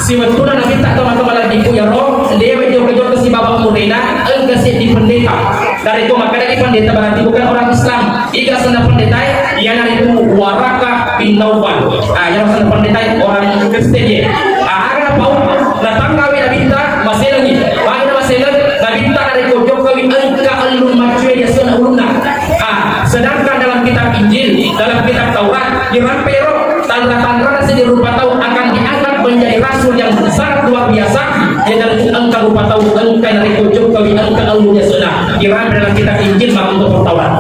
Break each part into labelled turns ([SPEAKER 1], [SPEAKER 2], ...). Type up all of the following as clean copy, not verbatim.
[SPEAKER 1] si watuna na minta teman-teman lagi ku ya roh lewe jauh-jauh ke si bapak murena enggak sih di pendeta dari itu maka dari pendeta berarti bukan orang Islam iga sana pendeta yang dari itu Waraka bin Naufal yang sana pendeta orang Kristen ya ada pau datang kami na minta masih lagi bagi masih lagi na minta dari kojok kami engka alun macue ya sana uluna sedangkan dalam kitab Injil dalam kitab Taurat pero tanda-tanda nasi dirupa tahu akan diangkat menjadi rasul yang sangat luar biasa yang dari engkau rupa tahu engkau dari kujung kami engkau alumnya sunnah kira dalam kitab Injil maka untuk pertawan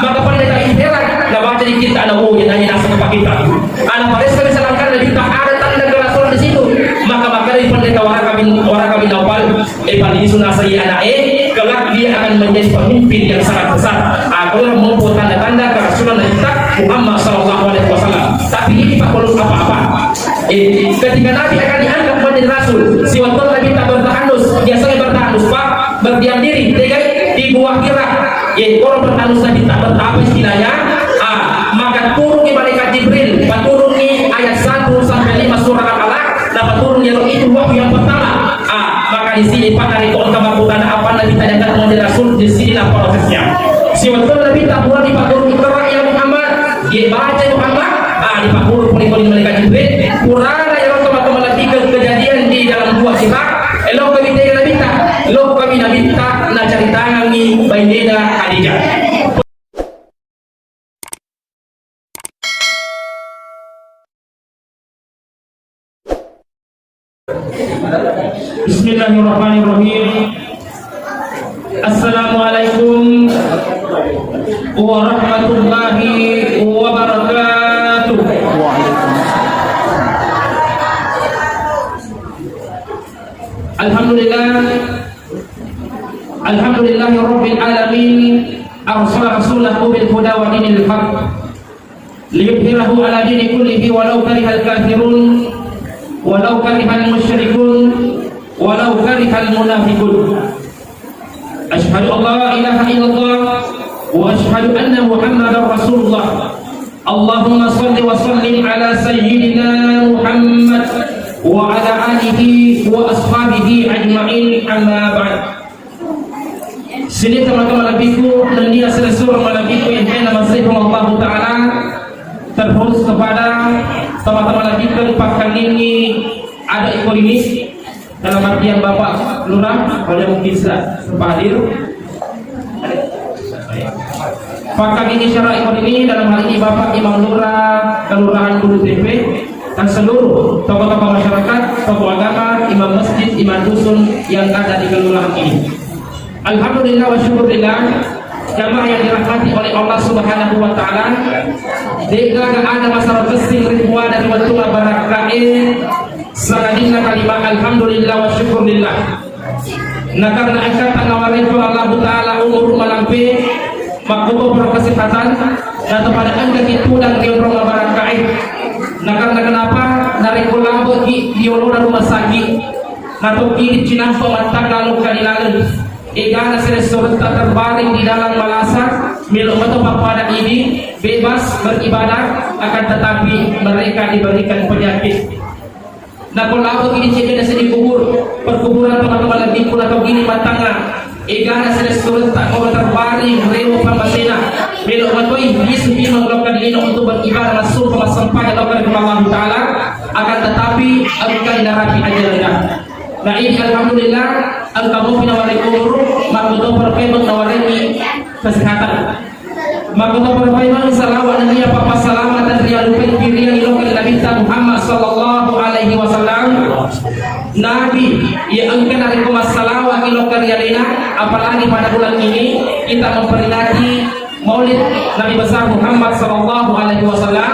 [SPEAKER 1] maka pendeta Impera nggak baca di kita anak yang hanya nasi kepak kita anak Paris kami salahkan dan kita ada tanda kerasulan di situ maka dari pendeta Waraka bin Naufal ini sunnah saya anak kelak dia akan menjadi pemimpin yang sangat besar kalau mempunyai tanda-tanda kerasulan kita Muhammad sallallahu alaihi wasallam tapi ini tak perlu apa-apa ketika Nabi akan dianggap menjadi rasul si waktu Nabi tak bertahanus biasanya bertahanus pak berdiam diri di buah kira orang bertahanus Nabi tak bertahanus istilahnya maka turunnya malaikat Jibril turunnya ayat 1 sampai 5 surah Al-Alaq dapat turunnya itu wahyu yang pertama maka di sini pak dari kau kebakutan apa Nabi tak akan menjadi rasul di sinilah prosesnya si waktu Nabi tak buat di turun Iqra ya Muhammad baca Muhammad di pakuru pun malaikat Jibril Qur'an yang teman-teman lagi kejadian di dalam dua kitab elok kami tega nabita elok kami nabita na cerita kami Baineda Khadijah Bismillahirrahmanirrahim. Assalamualaikum warahmatullahi wabarakatuh. Alhamdulillah rabbil alamin arsala rasulahu bil huda wa dinil haq liyudhhirahu ala dini kullihi walau karihal kafirun walau karihal musyrikun walau karihal munafiqun. Asyhadu an la ilaha illallah wa asyhadu anna Muhammadar Rasulullah. Allahumma shalli wa sallim ala sayyidina Muhammad wa ala alihi wa ashabihi ajma'in amma ba'd. Sini teman-teman nabiku dan dia seluruh nabiku yang kena masih Allah Ta'ala terkhusus kepada teman-teman nabiku pakan ini ada ikut ini dalam artian Bapak Lurah kalau mungkin sempat hadir pakan ini secara ikut ini dalam hal ini Bapak Imam Lurah Kelurahan Bulu TP dan seluruh tokoh-tokoh masyarakat, tokoh agama, imam masjid, imam dusun yang ada di kelurahan ini. Alhamdulillah wa syukurillah jamaah yang dirahmati oleh Allah Subhanahu wa taala. Jika ada masalah kesing ridwa dari waktu barakain sanadina kalimat alhamdulillah wa syukurillah. Nah karena angkatan nawaritu Allah taala umur malampe maklumat berkesempatan dan kepada anda itu dan keurang barakain. Nah karena kenapa dari kolabo di diolora rumah sakit atau kiri Cina pematang lalu kalilalu igana sesuatu terbaring di dalam malasa milik atau pada ini bebas beribadah akan tetapi mereka diberikan penyakit. Nah kolabo ini jadi sedih kubur perkuburan teman-teman lagi pun atau gini matanga igana sesuatu tak mau terbaring rewo pamasena milik atau ini sudah melakukan ini untuk beribadah masuk ke sampai kepada Allah Taala akan tetapi engkau dihadapi ajalnya. Nah ini alhamdulillah engkau pinawari umur makuto perpemang nawareni kesehatan makuto perpemang salawat dan dia papa salamat dan dia lupa kirian ilokal Nabi Muhammad sallallahu alaihi wasallam Nabi yang engkau dari salawat ilokal yalina apalagi pada bulan ini kita memperingati Maulid Nabi besar Muhammad sallallahu alaihi wasallam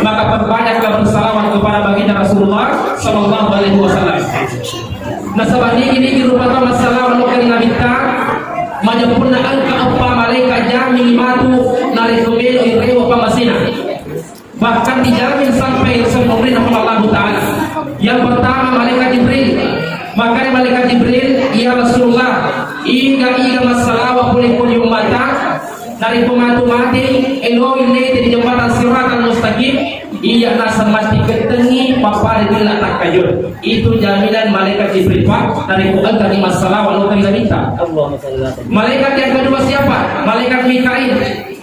[SPEAKER 1] maka perbanyaklah bersalawat kepada baginda Rasulullah sallallahu alaihi wasallam. Nah sebab ini dirupakan masalah lokal Nabi ta majapuna angka apa malaikat jamin matu nari tumelo irewa pamasina bahkan dijamin sampai pemerintah Allah Ta'ala. Yang pertama malaikat Jibril, makanya malaikat Jibril ya Rasulullah iga masalah boleh mata dari pematu mati eloi di jembatan Siratal Mustaqim ia nasa mati ketengi papari bila tak kajut. Itu jaminan malaikat Jibril Pak dari Quran tadi masalah walau kita minta. Malaikat yang kedua siapa? Malaikat Mikail.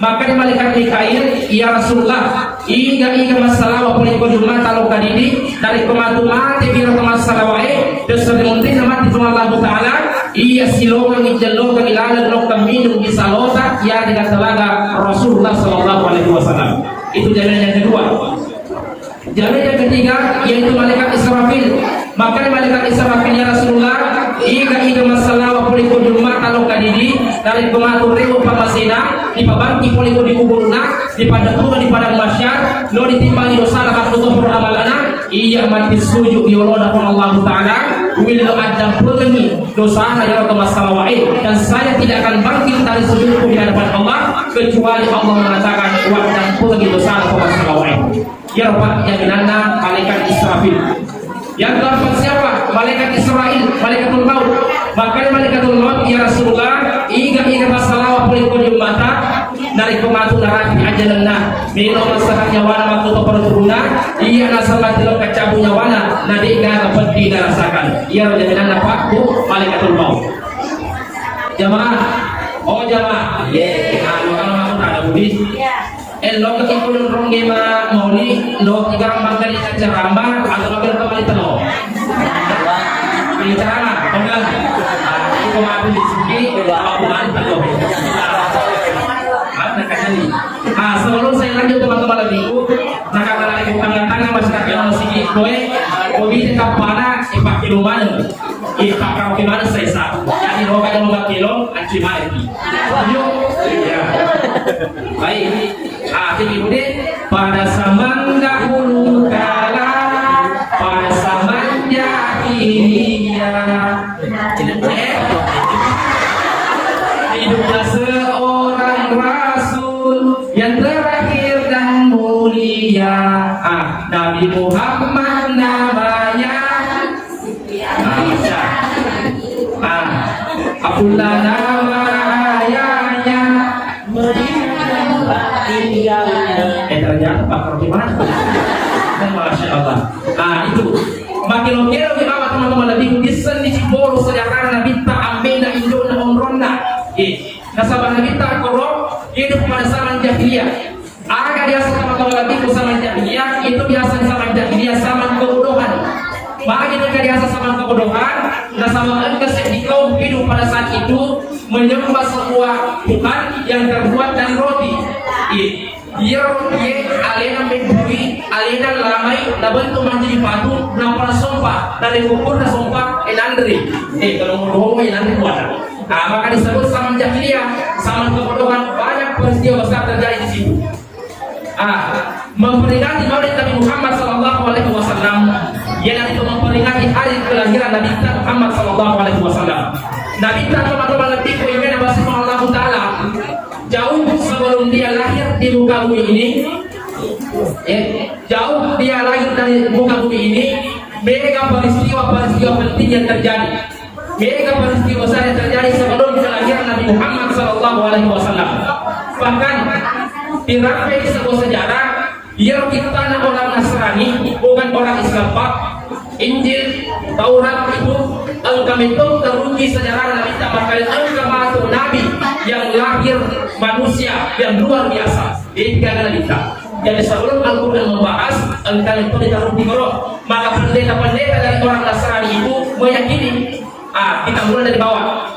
[SPEAKER 1] Maka malaikat Mikail, ya Rasulullah, iga masalah wa puli kujuma talu kadidi dari kematu mati biro masalah wae dosa demonti mati sama Allah Taala. Ia silokan ijallokan ilalan lokam minum di salota ya dengan telaga Rasulullah sallallahu alaihi wasallam. Itu jaminan yang kedua. Jaminan yang ketiga yaitu malaikat Israfil. Maka malaikat Israfil ya Rasulullah, iga masalah wa puli kujuma talu kadidi dari kematu ribu pamasina di pabangki puli kuburna di padang di padang masyar lo ditimbangi dosa lakat tutup amalana iya mati sujud yoloda pun Allah Ta'ala wililo adang peleni dosa hanya ke masalah wain dan saya tidak akan bangkit dari sujudku di hadapan Allah kecuali Allah mengatakan wadang peleni dosa ke masalah wain ya Rabbah jaminanna malaikat Israfil. Yang keempat siapa? Malaikat Israel, malaikatul maut. Maka malaikatul maut ya Rasulullah, iga masalah wa puli mata dari kematu narati ajalanna minum masalah nyawana maktu perutuna iya nasama dilok kacabu nyawana nadiga dapat dirasakan iya jaminan apa bu malaikatul maut. Jamaah, oh jamaah, kalau aku tak ada budi. Elok keikulan rongge ma moni lo tiga rambang kali ceramah atau lebih kembali telo. Ini ceramah, enggak? Aku mau di sini, aku mau telo. Ada kali. Sebelum saya lanjut teman-teman lagi, nak lagi tangan masyarakat yang masih kowe, kowe tetap mana? Ipak kilo mana? Ipak kau kemana saya sah? Jadi lo kalau mau kilo, anci mana ni? Ya. Baik. Kemudian pada zaman dahulu kala pada zaman jahiliyah hiduplah seorang rasul yang terakhir dan mulia Nabi Muhammad namanya Abdullah nama ayahnya ternyata bakar gimana? Masya Allah. Itu makin lokero gimana teman-teman lebih bisa di Cibolo sejarah Nabi tak ambil Indo na umronna. Nasabah Nabi tak korok hidup pada zaman jahiliyah. Agak biasa teman-teman lebih zaman jahiliyah itu biasa zaman jahiliyah zaman kebodohan. Bagi mereka biasa zaman kebodohan, nasabah engkau sedikau hidup pada saat itu menyembah sebuah Tuhan yang terbuat dari roti. Dia alena membui, alena lamai, nabantu menjadi patung, nampak sumpah dari kubur dan sumpah enandri. Kalau mau enandri buat. Maka disebut zaman jahiliyah, zaman kebodohan banyak peristiwa besar terjadi di situ. Memperingati Maulid Nabi Muhammad Sallallahu Alaihi Wasallam, yang itu memperingati hari kelahiran Nabi Muhammad Sallallahu Alaihi Wasallam. Nabi teman-teman lebih ingin bersama Allah Taala jauh sebelum dia lahir di muka bumi ini, jauh dia lahir dari muka bumi ini, mega peristiwa penting yang terjadi, mega peristiwa besar yang terjadi sebelum kelahiran Nabi Muhammad Sallallahu Alaihi Wasallam. Bahkan dirangkai di sebuah sejarah, biar kita orang Nasrani bukan orang Islam Pak, Injil, Taurat itu engkau itu teruji sejarah Nabi Muhammad engkau masuk Nabi yang lahir manusia yang luar biasa. Ini karena kita. Jadi sebelum Al-Quran membahas engkau itu ditaruh di kolom, maka pendeta-pendeta dari orang Nasrani itu meyakini. Kita mulai dari bawah.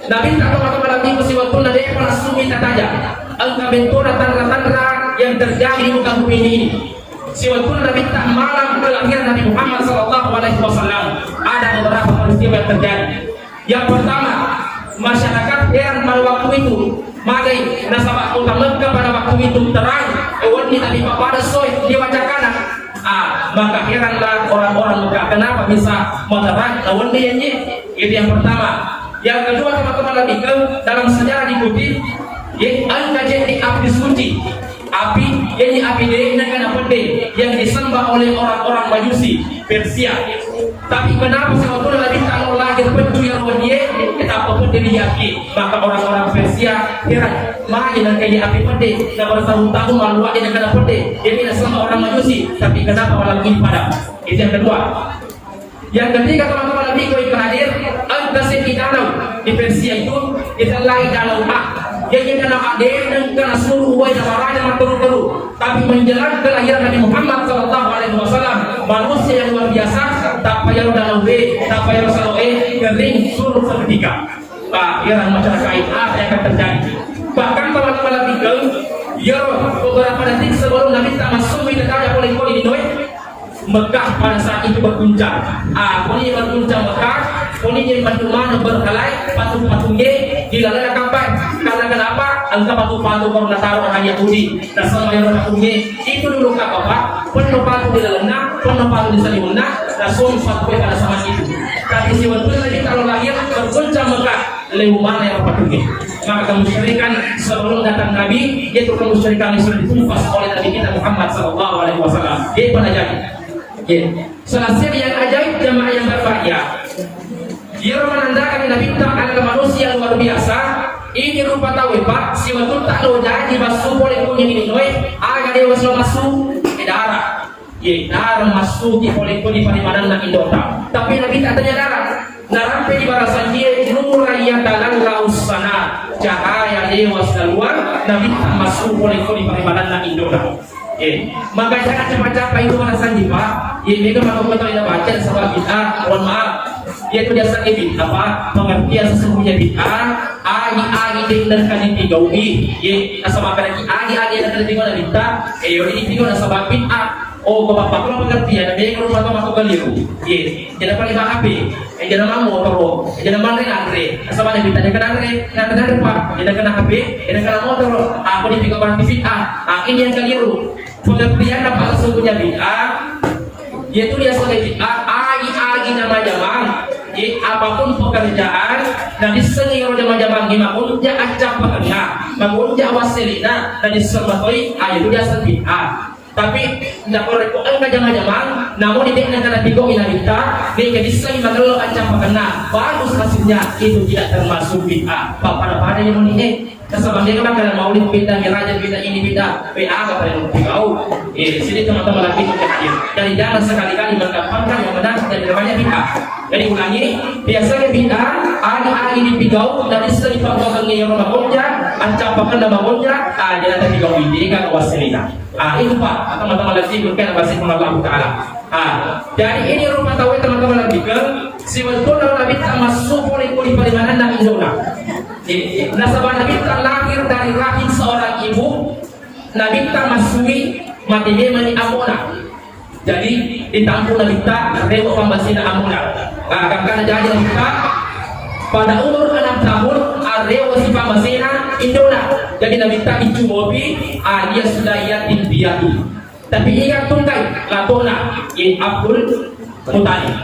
[SPEAKER 1] Nabi teman-teman Nabi musiwatun Nabi pernah sumi tataja engkau bentuk tanda-tanda yang terjadi di muka bumi ini. Siwatun Nabi tak malam kelahiran Nabi Muhammad Sallallahu Alaihi Wasallam ada beberapa peristiwa yang terjadi. Yang pertama, masyarakat heran pada waktu itu, magai nasabah kota Mekah pada waktu itu terang, ini Nabi pada soy diwacakan. Maka heranlah orang-orang Mekah kenapa bisa menerang lawan dia ini. Itu yang pertama. Yang kedua teman-teman Nabi dalam sejarah dikutip, angka jadi api suci. Api yang api dengan apa yang disembah oleh orang-orang Majusi Persia. Tapi kenapa sebetulnya Nabi Allah lahir penjual dia kita apapun dia maka orang-orang Persia heran main dan kayak api pede dan bertahun-tahun malu dia kena pede jadi sama orang Majusi tapi kenapa malam ini padam. Itu yang kedua. Yang ketiga teman-teman Nabi kau ikut hadir al-kasih di danau di Persia itu kita lain danau jadi kena hadir dan kena seluruh wajah marahnya maturu-turu tapi menjelang kelahiran Nabi Muhammad SAW manusia yang luar biasa tak payah danau B tak payah selalu kering suruh seketika yang masyarakat apa yang akan terjadi bahkan teman-teman Nabi kau ya beberapa detik sebelum Nabi tak masuk di negara boleh-boleh di Noe Mekah pada saat itu berguncang. Kuni berguncang Mekah, kuni jadi mana berhalai, patung-patungnya dilalui kapai. Karena kenapa? Angka patung-patung baru taruh orang Yahudi. Dan sama yang patungnya itu dulu apa? Penuh patung di dalamnya, penuh patung di selimutnya, dan semua patung pada sama itu. Tapi sebetulnya jadi kalau lahir berguncang Mekah, lewat mana yang patungnya? Maka kemusyrikan sebelum datang Nabi, yaitu kemusyrikan yang sudah ditumpas oleh Nabi kita Muhammad SAW. Dia pada jadi. Selesai yang ajaib jamaah yang berbahagia. Dia menandakan Nabi tak adalah manusia yang luar biasa. Ini rupa tahu pak, si waktu tak lo jadi masuk boleh punya ini noy. Agar dia masuk ke darah. Darah masuk di boleh punya parimanan nak Indota. Tapi Nabi tak tanya darah. Narampe di barasan dia nuraya dalam laus sana. Cahaya dewas keluar. Nabi tak masuk boleh punya parimanan nak Indota. Maka jangan cepat-cepat itu alasan Pak. Mereka malu betul yang baca sebab bid'ah. Mohon maaf. Yaitu dasar bid'ah pengertian sesungguhnya bid'ah. Agi-agi dan kali tigawi. Asal makan lagi agi-agi dan kali tigawi bid'ah. Ini tigawi sebab bid'ah. Bapak kalau pengertian. Mereka rumah masuk keliru. Jangan pakai HP. Jangan mau motor. Jangan main andre. Asal ada bid'ah. Jangan andre. Jangan andre Pak. Jangan kena HP. Jangan kena motor. Aku dipikir barang bid'ah. Ini yang keliru. Pengertian apa sesungguhnya bid'ah yaitu dia sebagai bid'ah agi nama jamang apapun pekerjaan dan disengir jamang makunja acap pekerja makunja wasilina dan diserbatoi itu dia sebagai bid'ah tapi tidak boleh kok enggak jamang namun ini negara tiga inabita ini disengir magalo acap pekerja bagus hasilnya itu tidak termasuk bid'ah pada yang ini Kesabangnya kan dalam maulid beda, miraja beda, ini beda, PA apa yang tahu? Sini teman-teman lagi untuk hadir. Jadi jangan sekali-kali menggampangkan yang benar dan namanya bid'ah. Jadi ulangi, biasanya bid'ah ada ini bid'ah dari segi faktor yang orang bekerja, ancapakan nama bekerja, ada nanti bid'ah ini kan wasilina. Itu Pak, teman-teman lagi berkata bahasa Allah Taala. Jadi ini rumah tahu teman-teman lagi kan, si waktu Nabi tak masuk boleh parimanan dan Indonesia. Nasabah Nabi tak lahir dari rahim seorang ibu. Nabi tak masui mati dia mani amuna. Jadi ditampung Nabi tak rewo pambasina amuna. Karena jadi Nabi tak pada umur 6 tahun rewo si pambasina Indonesia. Jadi Nabi tak dicumobi dia sudah yatim piatu. Tapi ingat tungkai latona Abdul Muttalib.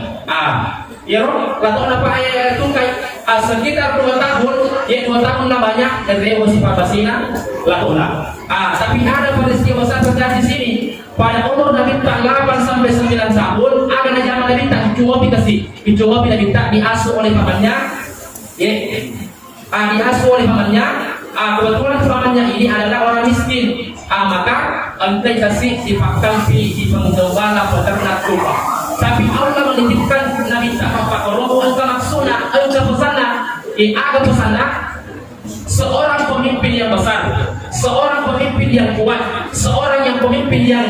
[SPEAKER 1] Latona apa ayat tungkai sekitar 2 tahun, 2 tahun namanya dan rewo si pambasina latona. Tapi ada peristiwa besar terjadi di sini. Pada umur Nabi tak 8 sampai 9 tahun, ada zaman Nabi tak dicumobi Nabi tak diasuh oleh pamannya. Diasuh oleh pamannya. Kebetulan pamannya ini adalah orang miskin. Maka entah kasih sifatkan di penggembala peternak rumah. Tapi Allah menitipkan Nabi tak apa kalau engkau maksudna engkau pesana ada pesana seorang pemimpin yang besar, seorang pemimpin yang kuat, seorang yang pemimpin yang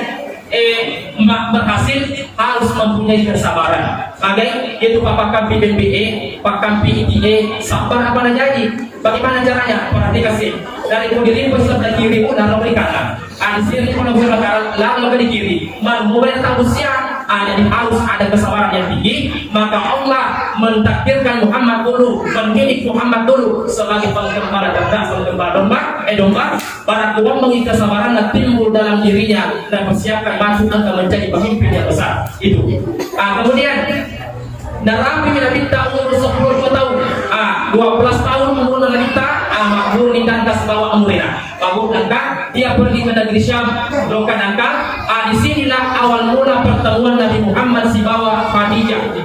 [SPEAKER 1] berhasil harus mempunyai kesabaran. Makanya itu Pak Kampi BNPE, Pak Kampi ITE, sabar apa jadi? Bagaimana caranya? Perhatikan sih. Dari kiri pun sebelah kiri pun dan di kanan. Di sini pun lalu di kiri. Mau tak usia. Jadi harus ada kesabaran yang tinggi. Maka Allah mentakdirkan Muhammad dulu, mendidik Muhammad dulu sebagai penggembala cerdas, penggembala domba. Para kuat mengikat kesabaran dan timbul dalam dirinya dan persiapkan masuk untuk menjadi pemimpin yang besar. Itu. Kemudian Nabi minta umur 10 tahun. 12 tahun umur Nabi makmur nikah bawa umurnya. Makmur nikah dia pergi ke negeri Syam, dokan nikah. Disinilah awal mula pertemuan Nabi Muhammad si bawa Khadijah.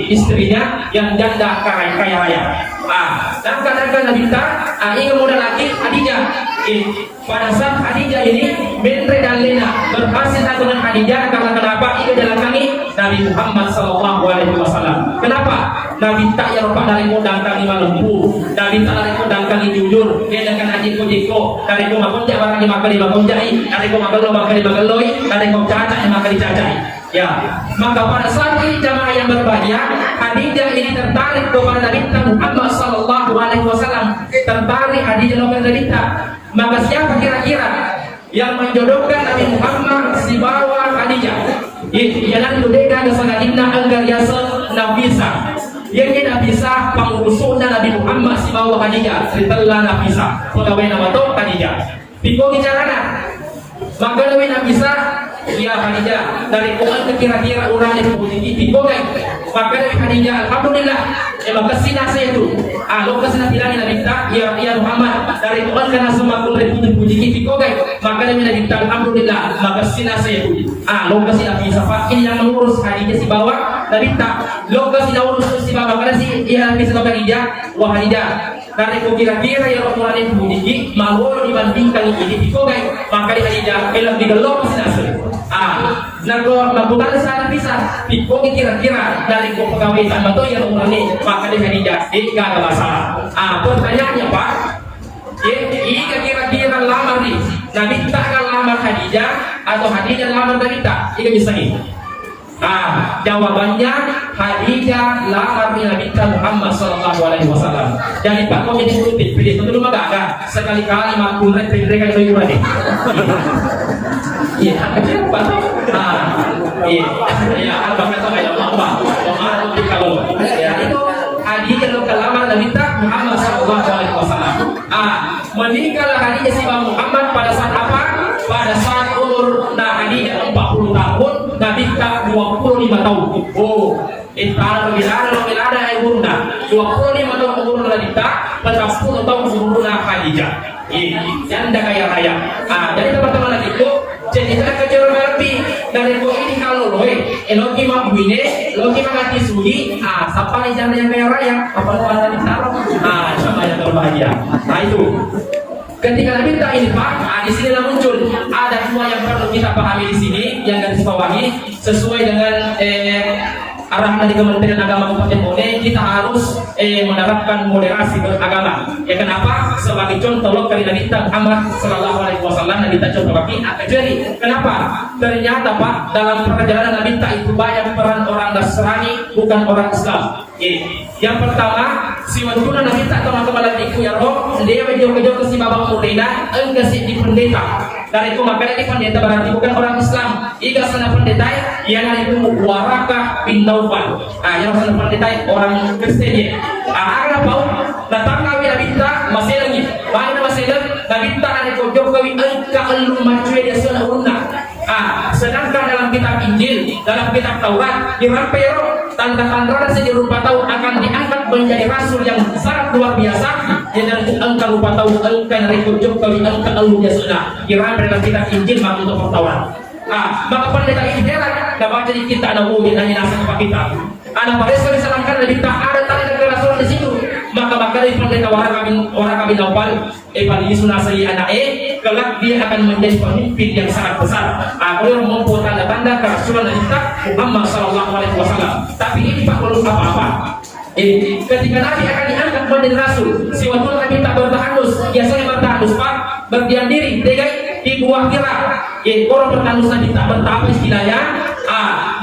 [SPEAKER 1] istrinya yang janda kaya raya. Dan kadang-kadang Nabi ingin modal lagi Khadijah. Pada saat Khadijah ini Mentre dan Lena berhasil dengan Khadijah karena kenapa? Ia dalangi Nabi Muhammad SAW. Kenapa? Nabi tak yang rupa dari modal kali malempu, Nabi tak dari modal kali jujur. Dia dengan adik kujiko dari ko makunja barang lima kali makunjai, dari ko magalo kali magaloi, dari ko caca lima kali cacai. Ya, maka pada saat ini jamaah yang berbahagia, Khadijah ini tertarik kepada Nabi Muhammad SAW, tertarik Khadijah kepada Nabi. Maka siapa kira-kira yang menjodohkan Nabi Muhammad si bawa Khadijah? Ialah Nudega Gasanadina Anggar Yasa Nafisa. Yang Nafisa pengurusnya Nabi Muhammad si bawa Khadijah. Setelah Nafisa, pegawai nama tu Khadijah. Piko bicara maka Nabi Nafisa, ya Khadijah dari Quran kira-kira orang yang berbunyi Piko kan? Maka Nabi Khadijah, alhamdulillah. Maka sina saya tu. Lokasi Nabi Nabi ya Muhammad dari Quran karena semua kulit puji Piko kan? Maka Nabi Nabi alhamdulillah. Maka sina saya tu. Lokasi Nabi Safa ini yang mengurus Khadijah si bawa Nabi tak. Lokasi yang urus si bawa karena si ya Nabi Safa Khadijah, wah Khadijah. Dari kira-kira yang orang yang puji mau dibandingkan ini Piko kan? Maka Khadijah lebih gelap sina saya. Nabukan sana bisa Piko kira-kira dari pegawai sama tu yang umurni maka dia Khadijah tidak ada masalah. Pertanyaannya Pak, jika kira-kira lamar nih Nabi tak akan lamar Khadijah atau Khadijah lamar Nabi tak? Jika bisa ini. Jawabannya Khadijah lamar Nabi Muhammad SAW. Jadi Pak kau jadi kultif, pilih itu dulu agak sekali-kali makul mereka yang lebih iya, kecil Pak. Iya, abang kata kayak mama di kalau ya itu Khadijah lokal lamar Nabi Muhammad SAW. Menikahlah Khadijah si Muhammad pada saat apa? Pada saat umur Khadijah 40 tahun, Nabi 25 tahun. Bila ada umurnya 25 tahun umur Nabi 40 tahun umur Khadijah. Janda kaya raya. Jadi teman-teman lagi itu jadi saya kejar berarti dari gua ini kalau logi mah begini, logi mah ngati sugi, siapa nih janda yang kaya raya? Apa lu ada di sana? Sama yang berbahagia. Itu. Ketika Nabi tak ini Pak, di sini muncul ada dua yang perlu kita pahami di sini yang garis bawahi sesuai dengan arahan dari Kementerian Agama Kabupaten Bone, kita harus menerapkan moderasi beragama. Ya kenapa? Sebagai contoh lokal Nabi Muhammad SAW, Nabi contoh bagi jadi kenapa? Ternyata Pak dalam perjalanan Nabi itu banyak peran orang Nasrani bukan orang Islam. Yang pertama, si wantuna Nabi teman-teman latiku ya roh, dia menjauh-jauh ke si babang murina, enggak si di pendeta. Dari itu maka di pendeta berarti bukan orang Islam. Iga sana pendeta yang hari itu Warakah bin Naufal. Yang sana pendeta orang Kristen. Ada bau datang kami Nabi masih lagi. Mana masih lagi Nabi hari itu Jokowi engka elu macue dia sana unna. Sedangkan dalam kitab Injil, dalam kitab Taurat, di Rampero tanda-tanda di rupa tahu akan diangkat menjadi rasul yang sangat luar biasa. Yang dari engka rupa tahu engka dari Jokowi engka elu dia sana. Di Rampero dalam kitab Injil makhluk untuk Taurat. Maka pendeta ini heran, dapat jadi kita anak mungkin hanya nasa kepada kita. Anak pada sekali disalahkan lebih tak ada tanda dari rasul di situ. Maka dari pendeta orang kami Naufal, paling sunasai anak kelak dia akan menjadi pemimpin yang sangat besar. Beliau mempunyai tanda-tanda kerasulan kita Muhammad SAW. Tapi ini Pak belum apa-apa. Ketika Nabi akan diangkat menjadi rasul, si waktu Nabi tak bertahanus, biasanya bertahanus Pak, berdiam diri, di buah kira. Orang bertahanus Nabi tak bertahap istilahnya.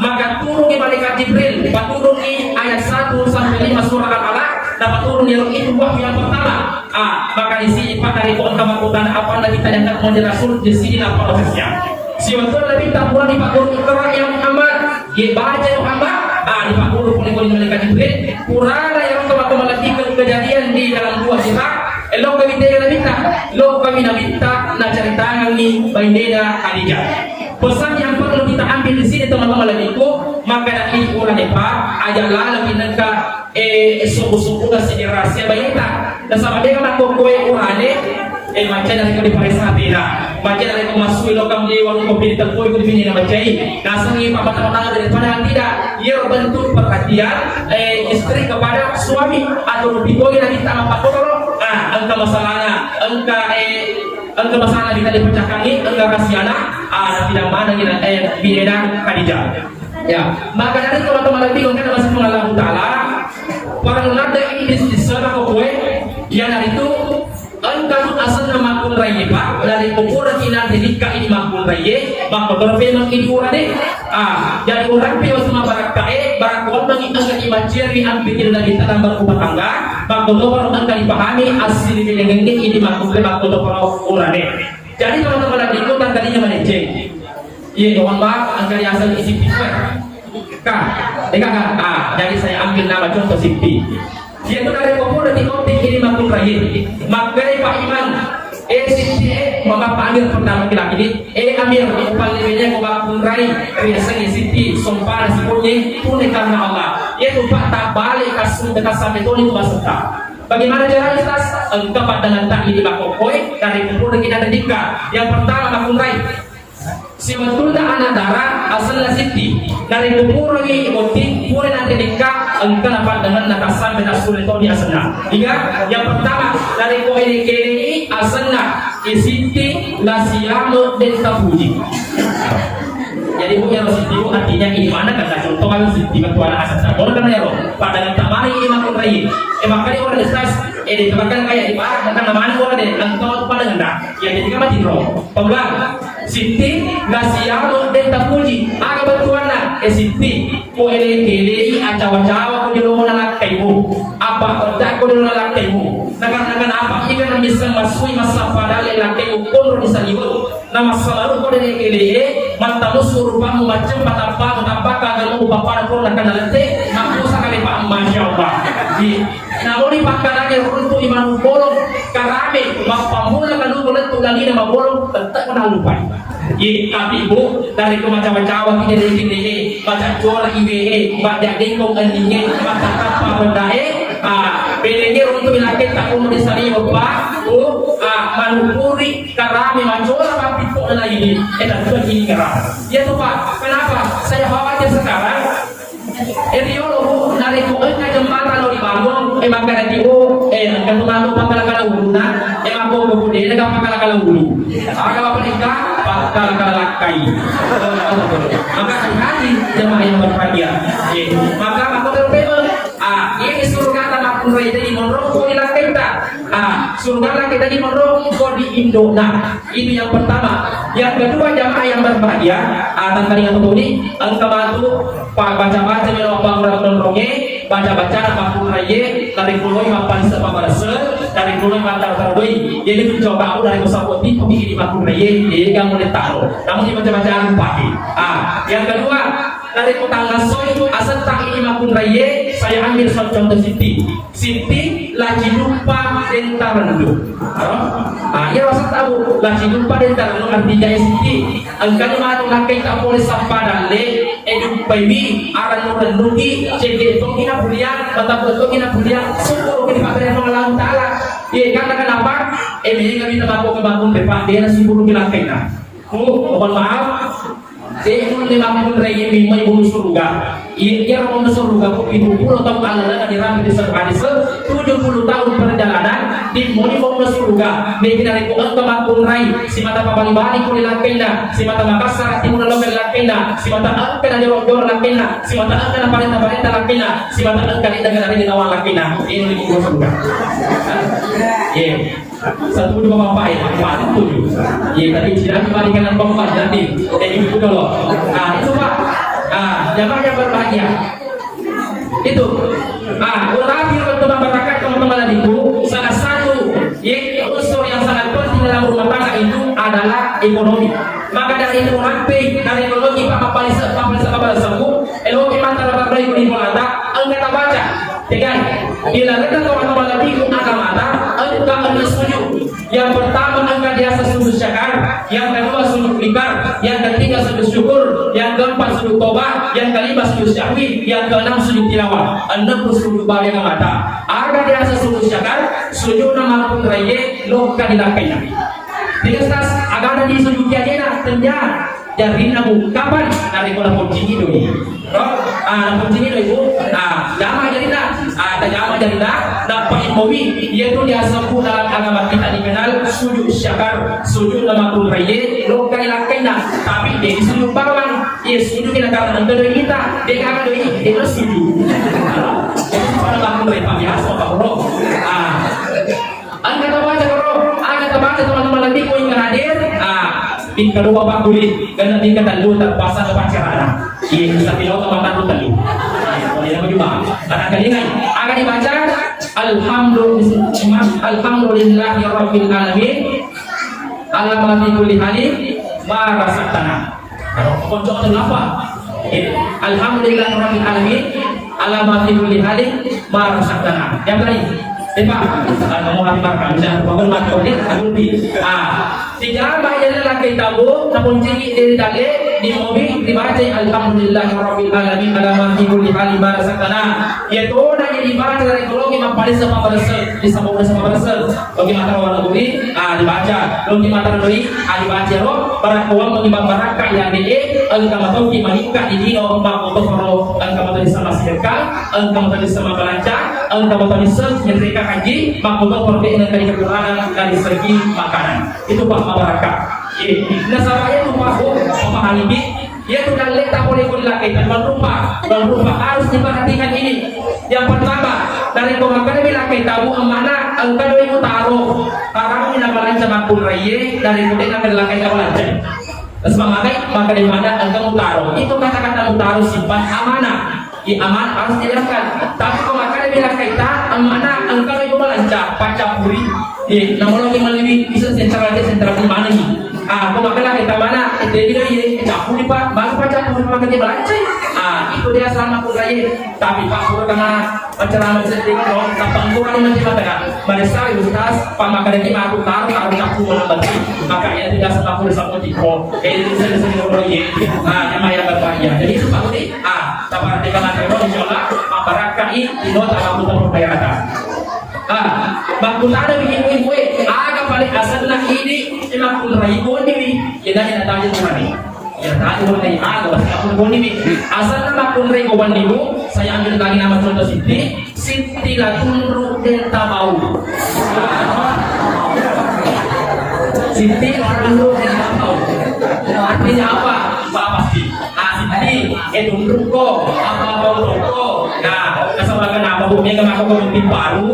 [SPEAKER 1] Maka turun di malaikat Jibril, turun di ayat 1 sampai 5 surah Al-Alaq, dapat turun itu wahyu yang pertama. Maka di sini Pak dari pohon kemakutan apa Nabi tanya menjadi rasul di sini apa prosesnya. Si waktu Nabi tak pulang di Pak turun Iqra yang Muhammad, baca Muhammad, di Pak turun pun malaikat Jibril, purana yang teman-teman lagi kejadian di dalam dua sifat. Elok kami Nabi tak, lo kami Nabi tak nak ceritakan ni Bainda Khadijah. Pesan yang perlu kita ambil di sini teman-teman lagi itu maka dari orang Pak ajalah lebih nengka suku-suku dan sini rahasia Bainda. Dan sama dia kan aku kue urane macam dari ko di parisatina, macam dari ko masuk lokam di warung kopi di Tengku ikut bini nama cai, nasangi papa dari pada tidak, ia bentuk perhatian istri kepada suami atau lebih boleh lagi tak apa koro, angka masalahnya, angka masalah kita dipecahkan ini, angka rahasiana, tidak mana kita bini dan Khadijah. Ya, maka dari teman-teman lebih mungkin masih mengalami Taala, para nada ini di sana kau yang dari itu engkau asal nama kun raya pak dari ukuran kita dedika ini makun raya maka berfirman ini ukuran deh jadi orang pewas sama barak kae barak kau bagi angkat imajir di ambil dari tanah berumah tangga maka orang angkat dipahami asli dengan ini makun raya maka ukuran deh jadi teman-teman lagi itu kan tadinya meneceng iya doang bang angkat asal isi pisau jadi saya ambil nama contoh Siti. Dia itu dari populer di kopi ini makhluk raya. Makanya Pak Iman, Siti, mama panggil pertama laki-laki ini, Amir, paling lebihnya makhluk raya. Biasanya Siti, sumpah si punya karena Allah. Dia tuh Pak tak balik kasih dekat sampai itu maserta. Bagaimana caranya Ustaz? Engkau dengan tak ini makhluk dari populer kita dedika. Yang pertama makhluk raya. Sebetulnya anak darah asalnya Siti dari kuburangi emotik pura nanti nikah engkau dapat dengan nakasan dan sulit di asalnya. Hingga yang pertama dari poin ini asalnya Siti lasiamu dan tapuji. Jadi punya Siti artinya ini mana kata contoh kalau Siti bertuan asal boleh kan ya loh. Padahal tak mari ini makhluk raya. Makanya orang Ustaz ditemukan kayak di barat dan namanya orang deh engkau pada ngenda. Yang jadi mati roh. Pemulang Siti lasiamu dan tapuji. Aga bertuana Siti poele kele acawa-cawa ko dilo na lakaimu. Apa tak ko dilo na lakaimu. Nakan apa ikan bisa masui masa padale lakaimu kono di salibut. Nama selalu ko dele kele matamu surupamu macam patapa kagak mau bapak ko nakan dalate aku sakali Pak masyaallah. Di namun pakanannya runtuh iman bolong karame mapamula kalau boleh lagi nama bolong tetap kena lupa. Tapi ibu dari macam-macam kita ini baca jual IBE baca dengkong endingnya baca apa benda bedanya untuk ilakit tak umur di sana bapak manupuri karame macam apa itu lagi dan begini kerana ya tuh Pak kenapa saya khawatir sekarang Eriolo dari kuenya jembatan lo dibangun maka dari kan tuh pakala uluna aku kemudian enggak pakala ulu agak apa nikah pakala lakai maka hati jemaah yang berbahagia maka aku terpemel ini surga tanah pun di Monroe kau dilakai tak surga kita di Monroe kau di Indona itu yang pertama yang kedua jemaah yang berbahagia tentang yang ini engkau bantu baca-baca melawak bangun baca-baca makhluk raya dari kuloi mapan sepabarase dari kuloi mantar terbaik jadi mencoba aku dari musafoti pemikir di makhluk raya jadi kamu boleh taruh namun dibaca-baca pagi yang kedua dari tetangga soy asal tak ini makhluk raya saya ambil contoh Siti lagi lupa dan tarandu ya rasa tahu lagi lupa dan tarandu artinya Siti angkanya mahu lakai tak boleh sampai le edupaiwi aran nurandugi jadi tongina bulian mata tongina bulian syukur kita pakai Allah Taala karena kenapa ini kami terbangun kebangun depan dia sibuk lakai mohon maaf saya pun 50 raya mimai bulu surga ia mau surga kok 70 tahun alana di rapi di hadis 70 tahun perjalanan di mau surga mungkin dari kuat kemakun rai si mata papalibani kuli lakena si mata Makassar timur lokal lakena si mata angka dari Jor lakena si mata angka parenta lakena si mata angka dari nawang lakena ini 50 surga satu dua bapak ya, empat tujuh. Tadi tidak dibandingkan dengan bapak jadi, itu dulu. Itu Pak. Jamaah yang berbahagia. Itu. Urapi untuk masyarakat teman-teman adikku, salah satu unsur yang sangat penting dalam rumah tangga itu adalah ekonomi. Maka dari ekonomi, dari ekonomi Pak Papalis sembuh, ekonomi antara Bapak Ibu di Polata, kita baca. Tiga. Bila kita teman-teman adikku agama engkau setuju. Yang pertama engkau biasa sujud syakar, yang kedua sujud ikrar, yang ketiga sujud sujud syukur, yang keempat sujud tobat, yang kelima sujud syahwi, yang keenam sujud tilawah, enam sujud balik yang mata. Ada dia sujud syakar, sujud nama pun raya loka dilakainya. Tiga agak ada di sujud kiajena tenya jadi nabu kapan dari kolam kucing itu nih, kucing itu jamaah jadi jamaah jadi dapat mobil yaitu dia sebut dalam agama kita dikenal sujud syakar, sujud nama pun raya loka dilakainya. Tapi dia sujud bawang, dia sujud kita karena untuk kita, dia akan doi dia sujud. Pada waktu mereka biasa pak bro. Anda tahu aja bro, anda tahu aja teman-teman lagi kau ingin hadir. Bin kedua pak kulit, karena bin kedua terpaksa ke pacaran. Ini bisa pilih teman-teman tadi. Ini apa juga? Karena kali ini akan dibaca Alhamdulillahirabbil alamin. Alamati kulli halin ma rasatana. Kalau pojok itu apa? Alhamdulillahirabbil alamin. Alamati kulli halin ma rasatana. Yang tadi Pak, kamu hati makan, bisa bangun mati oleh aku lebih. Tidak banyak lagi tabu, namun tinggi dari tadi di mobil dibaca Alhamdulillahirabbil alamin alamati kulli halin ma rasatana. Yaitu nanya dibaca dari kalau kita paling sama berasal, disambung sama berasal. Bagi mata orang budi, dibaca. Bagi mata doi, dibaca roh. Para kawan mengimbang baraka yang ini, engkau tahu di manika di dino bang untuk roh, engkau tahu sama sedekah, engkau tahu sama belanja, engkau tahu nyetrika haji, makmum perbedaan dari kekurangan dari segi makanan. Itu pak baraka. Nasabahnya itu pak memahami ini. Dia sudah letak oleh kulaki dan berupa harus diperhatikan ini. Yang pertama dari pemakan bila kita tahu amanah engkau itu taruh karena ini nama lancar makul raya dari kemudian akan dilakukan apa semangat maka di mana engkau taruh itu kata-kata taruh simpan amanah. Amanah harus dilakukan. Tapi pemakan bila kita amanah engkau itu melancar pacapuri. Namun lagi melalui bisa sentral di mana nih? Pemakan kita mana? Jadi capuri pak, baru pacapuri pemakan dia melancar. Itu dia selama kuraya. Tapi pak pura karena penceramah sedikit dong, tapi kurang nanti mengatakan, mereka ustaz pemakan ini aku taruh capur melambat. Maka ia tidak sama pura sama tiko. Ini saya kuraya. Yang maya berbahaya. Jadi itu pak ini. Tapi dia kata insyaallah masyarakat ini not aku terpercaya. Bakul ada bikin kue, agak paling asal nak ini bakul raibu ini, kita tidak tahu cuma ni. Ya tahu mana yang agak bakul ini. Asal nama bakul raibu ini, saya ambil lagi nama contoh Siti Latunru Delta Bau. Siti Latunru Delta Bau. Artinya apa? Pak pasti. Siti itu ruko, apa ruko. Nah, kesalahan apa buktinya kemarin mimpi baru,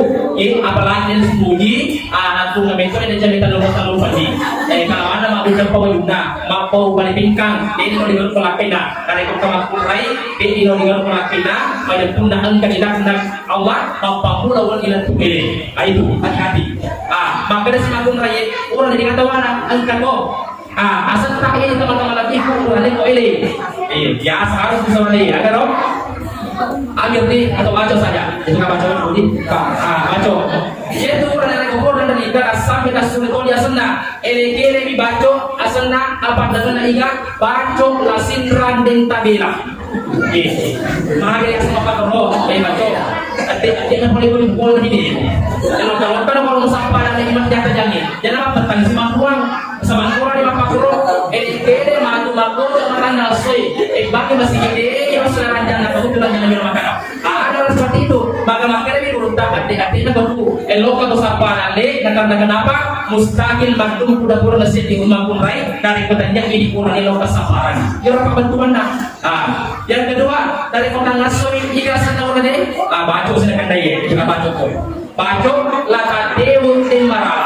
[SPEAKER 1] apalagi yang sembunyi, nanti ngebetul ada cerita lalu pagi. Kalau ada mau udah mau balik pingkang, ini mau dilakukan pelakina. Karena itu kemakmur lain, ini mau dilakukan pelakina, banyak tundangan kehilangan Allah, mau lawan ilan tuh itu hati-hati. Maka dari semakmur raya, orang jadi kata mana, angkat kok. Asal tak ini teman-teman lagi, kurangnya kok ini. Ya harus bisa lagi, ada dong. Ambil nih atau baca saja. Itu nggak baca dulu nih. Baca. Itu orang yang kubur dan dari ikat sampai kasus itu dia senang. Ele baca asana apa dengan ingat baca lasin randeng tabela. Maka yang semua kalau baca. Jangan boleh ini. Kalau kalau sampai ada iman jatuh jangan. Jangan apa tangis semua sama orang yang apa kuro. Ele matu makan nasi. Bagi masih gede, masih ranjang atau itu ranjang minum makanan. Ada seperti itu. Maka makanya ini urut hati-hatinya baru. Elok atau sapa nale, kenapa? Mustahil maktum kuda-kuda nasi di rumah pun lain dari petanya ini kurang elok kesabaran. Kira apa bantuan nak? Yang kedua dari orang ngasoi jika sana orang ini, baca sedangkan daya, juga baca koi. Baca lata dewa demara.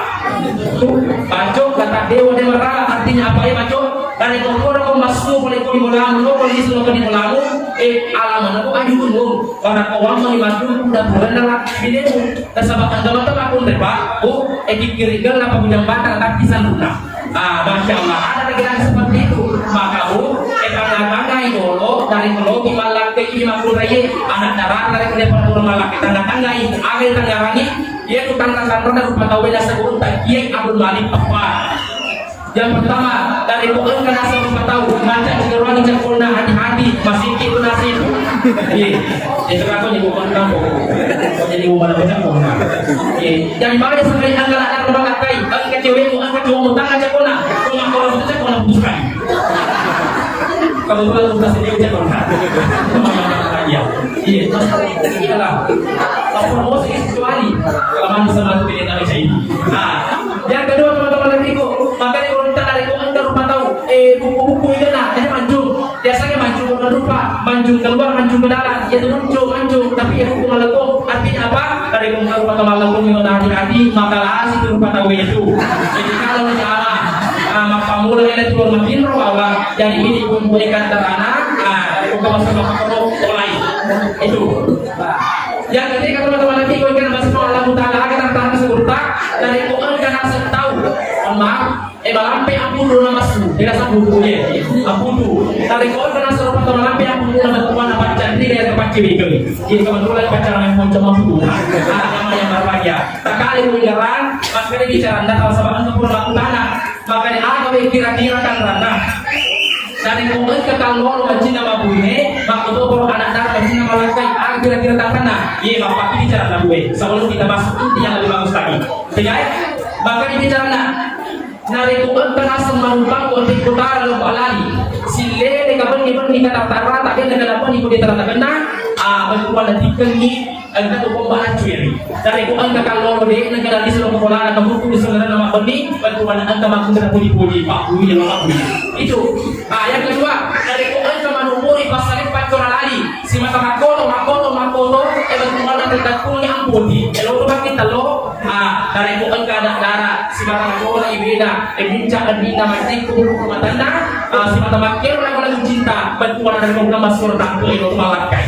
[SPEAKER 1] Baca lata dewa demara artinya apa ya baca? Dari orang kau masuk oleh kau dimulamu, kau disuruh kau dimulamu, alaman aku aju gunung. Karena kau orang mengimatu udah bulan dalam bidemu. Tersabakan teman-teman aku mereka, kirigal apa bujang batang tak bisa lunak. Masya Allah ada lagi seperti itu. Maka tangga-tangga itu dari melogi malam ke ini makul raya anak darah dari kedepan pulau malam tangga-tangga itu akhir tangga langit dia itu tangga-tangga dan rupa tahu beda sebelum tak kiai Abdul Malik apa Yang pertama dari Quran kan asal kita tahu macam orang yang kena hati-hati masih itu nasib. Itu kan aku jadi bukan kamu. Kau jadi bukan macam kona. Yang mana sekali angkat anak berbakat kai, angkat cewek, angkat cowok mutang aja kona. Kau kalau saja kona bukan. Kalau bukan sudah sendiri aja kona. Iya. Iyalah. Lapor bos kecuali kalau mana sama pilih nama saya ini. Yang kedua teman-teman lagi makanya kalau kita dari Quran kan rupa tahu buku-buku itu lah mancung biasanya mancung rupa mancung keluar mancung ke dalam itu mancung tapi ya buku malakung artinya apa dari buku rupa ke malakung yang hati-hati makalah itu rupa tahu itu jadi kalau cara maka mulai dari keluar makin roh Allah jadi ini pun berikan terana dari buku sama makro mulai itu yang ketiga teman-teman lagi kalau kita masih mau Allah Ta'ala akan tanpa segurta dari Quran kan asal tahu maaf malampe ampudu nama su tidak satu bukunya ampudu dari Quran kan asal rupa malampe ampudu nama tuan apa candi dari tempat cewek jadi kebetulan pacaran yang macam ampudu nama yang berbahagia tak kali mengerang makanya bicara anda kalau sama anda pun lakukan makanya apa kira-kira kan randa dari Quran ke kalau macam nama buine maka itu kalau anak darah macam nama lakai kira-kira tak kena iya bapak ini bicara anda gue sebelum kita masuk inti yang lebih bagus lagi sehingga makanya bicara anda dari Quran terasa merupakan untuk kota dalam alali sile kapan ni kata tara tak ada dalam ni boleh terasa kena berkuat dan dikengi agak tu pembahasan cuci dari Quran ke kalau de negara di seluruh kota kamu tu sebenarnya nama beni berkuat angka makin terpuji-puji pak puji nama itu yang kedua dari Quran ke manumuri pasal 4 alali si mata makoto berkuat dan terkuatnya ampuni kalau kita lo dari Quran ke ada darah si mata makoto ibeda bincang dan bina mati kubur rumah tanda si mata makir lagu cinta berkuat dari kau masuk tak boleh malakai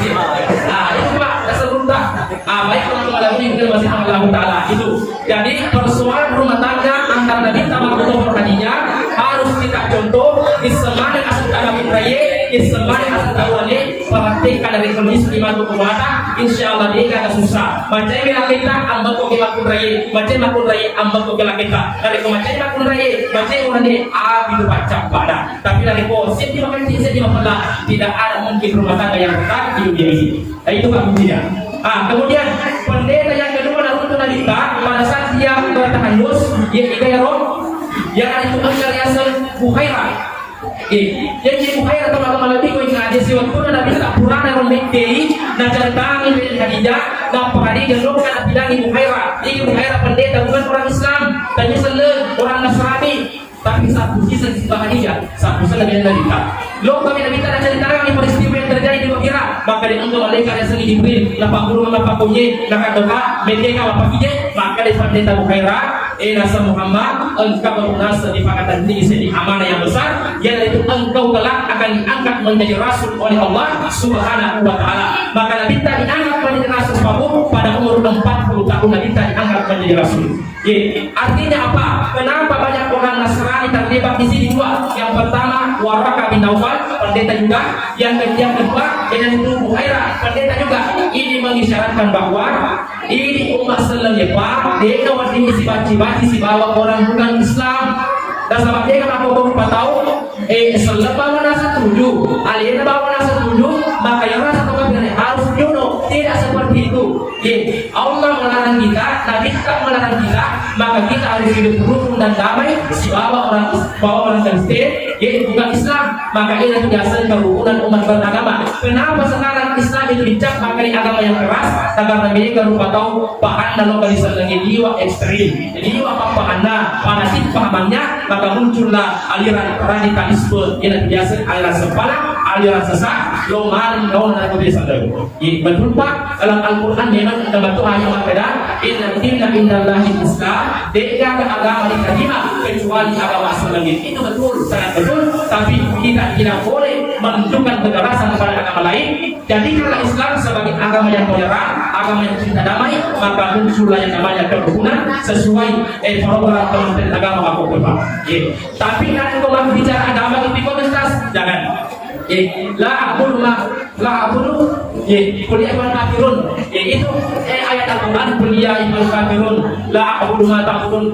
[SPEAKER 1] itu pak dasar runta baik teman-teman lagi kita masih Allah Ta'ala itu jadi persoalan rumah tangga antara Nabi sama Khadijah harus kita contoh di semangat asal kami raya di semangat asal awalnya perhatikan dari kondisi lima kumata insyaallah dia akan susah macam bila kita ambak kok makun raya macam makun raya ambak kok kita dari macam makun raya macam orang ni itu baca pada tapi dari posisi di makan di mana tidak ada mungkin rumah tangga yang tetap hidup di sini itu kan kuncinya kemudian pendeta yang kedua untuk Nalita pada saat dia bertahayus dia ikaya roh yang ada itu Al-Yasan Buhaira jadi Buhaira teman-teman lebih kau ingat dia siwat pun Nabi tak purana orang Mekdei dan jantangi dengan Khadijah dan Khadijah lo kan bilangi Buhaira ini Buhaira pendeta bukan orang Islam dan dia orang Nasrani tapi satu kisah Khadijah satu kisah Nabi Nalita lo kami Nabi tak ceritakan yang peristiwa yang terjadi di Buhaira maka dianggap malaikat yang sendiri Jibril lapak guru lapak kunye lapak doa mereka lapak kije maka di pendeta Buhaira nasa Muhammad engkau nasa di pangkatan tinggi sini amanah yang besar yaitu engkau kelak akan diangkat menjadi rasul oleh Allah Subhanahu wa Ta'ala maka Nabi tak diangkat menjadi rasul pada umur 40 tahun Nabi tak diangkat menjadi rasul artinya apa? Kenapa banyak orang Nasrani terlibat di sini dua? Yang pertama Waraka bin Naufal pendeta juga yang kedua dengan itu Buhaira pendeta juga ini mengisyaratkan bahwa ini umat selengkap dia wadini si baci-baci si bawa orang bukan Islam dan sama dia kan aku tahu selepas mana setuju alien bawa mana setuju maka yang rasa kami harus jodoh tidak seperti itu Allah melarang kita Nabi tak melarang kita maka kita harus hidup rukun dan damai si bawa orang Kristen yaitu bukan Islam maka ini biasa kerukunan umat beragama kenapa sekarang Islam itu dicap pakai agama yang keras karena mereka lupa tahu bahan dan lokalisasi lagi jiwa ekstrim jadi jiwa apa anda fanatik pahamannya maka muncullah aliran radikalisme yang biasa aliran sepalah aliran sesat loman dan kebiasaan betul pak dalam Al-Quran memang terbantu hanya makada inna indallahi Islam tidak ada agama diterima kecuali agama Islam itu betul sangat betul tapi kita tidak boleh menunjukkan kekerasan kepada agama lain jadikanlah Islam sebagai agama yang toleran agama yang cinta damai maka muncullah yang namanya kerukunan sesuai program Kementerian Agama Pak tapi kalau bicara agama itu komunitas jangan La a'budu kuliah iman kafirun. Itu ayat Al-Quran kuliah iman kafirun. La a'budu ma ta'budun.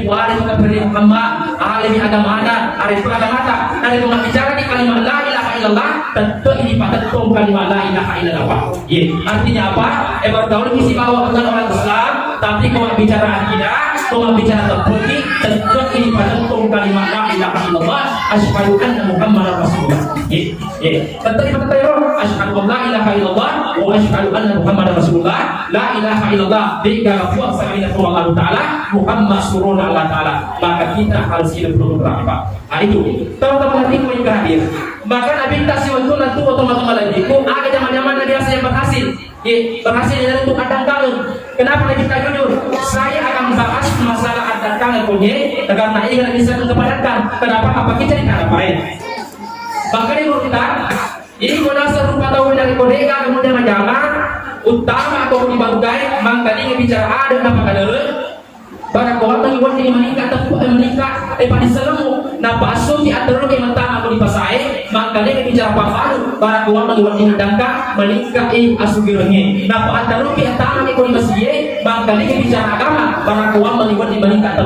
[SPEAKER 1] Wahai kafir Muhammad, alimi agama Anda, arif agama Anda. Dan itu bicara di kalimat la ilaha illallah, tentu ini padatkan kalimat la ilaha illallah. Artinya apa? Bergaul misi bawa dengan orang Islam, tapi kalau bicara akidah, kalau bicara tauhid, tentu ini padatkan kalimat la ilaha illallah, asyhadu anna Muhammadar Rasulullah. Tentu ini padatkan asyhadu an la ilaha illallah wa asyhadu anna Muhammadar Rasulullah. La ilaha illallah tiga kuat sekali dari Allah Taala, Muhammad surun Allah Taala. Maka kita harus hidup penuh berapa? Itu teman-teman nanti yang hadir. Maka Nabi tak siwatu nanti teman-teman lagi. Ada zaman-zaman Nabi yang berhasil. Berhasil dari itu kadang kalun. Kenapa Nabi tak jujur? Saya akan bahas masalah adang kalun punya. Karena ini bisa kepadatan. Kenapa? Apa kita dikatakan? Maka ini kita. Ini kodasa rupa tahu dari kodega kemudian menjaga utama atau dibagai maka ini bicara ada apa kadang para kawan yang ini meningkat pada selemu na paso di antara yang mentang aku dipasai maka ini bicara papalu para kawan yang ini dangka meningkat asugirnya na antara yang tangan aku di masjid maka ini bicara agama para kawan yang ini meningkat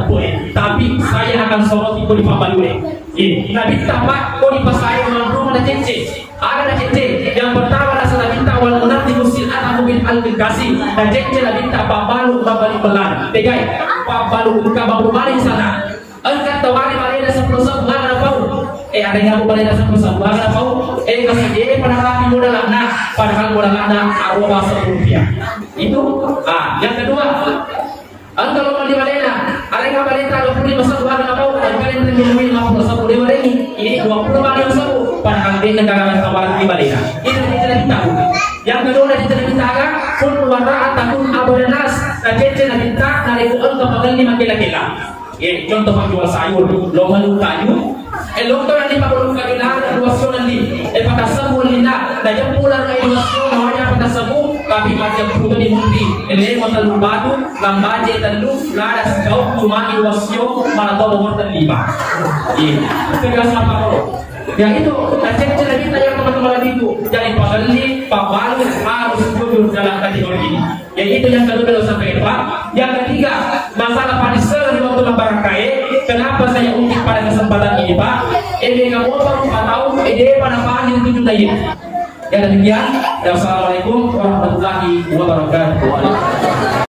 [SPEAKER 1] tapi saya akan sorot itu di papalu ini nabi tapak kau dipasai rumah dan cincin. Ada cece yang pertama adalah minta wal munafik musil atau bin al kasih dan cece la minta babalu babali pelan tegai babalu ka babu mari sana angkat tawari mari ada 10 ada pau ada yang boleh ada 10 ada pau kasih pada rapi muda lakna padahal muda lakna arwah rupiah itu yang kedua kalau mau di Madinah ada yang balita 25 ada pau dan kalian terjadi 50 di Madinah ini 20 kali padahal dia negara kawalan di Madinah. Itu tidak tahu. Yang kedua tidak ditaga pun warna ataupun abodanas. Jadi tidak minta dari kuon kepada lima kila-kila. Contoh menjual sayur, lo malu kayu. Lo tu nanti pakai kayu lah, luasnya nanti. Pada sabu lina, dan yang pulang dari luasnya namanya pada sabu. Tapi macam putu di mundi. Ini matalu batu, lambaje telu, lada sejauh cuma di luasnya malah tahu nomor terlima. Tegas apa kau? Ya itu, cek kita yang teman-teman itu jadi pembeli, pembalu harus jujur dalam kategori ini. Yaitu yang kedua sampai Pak. Yang ketiga, masalah panisel di waktu lebaran kaya. Kenapa saya ungkit pada kesempatan ini Pak? Kamu baru 4 tahun, pada paham yang 7 tahun. Ya demikian. Wassalamualaikum warahmatullahi wabarakatuh.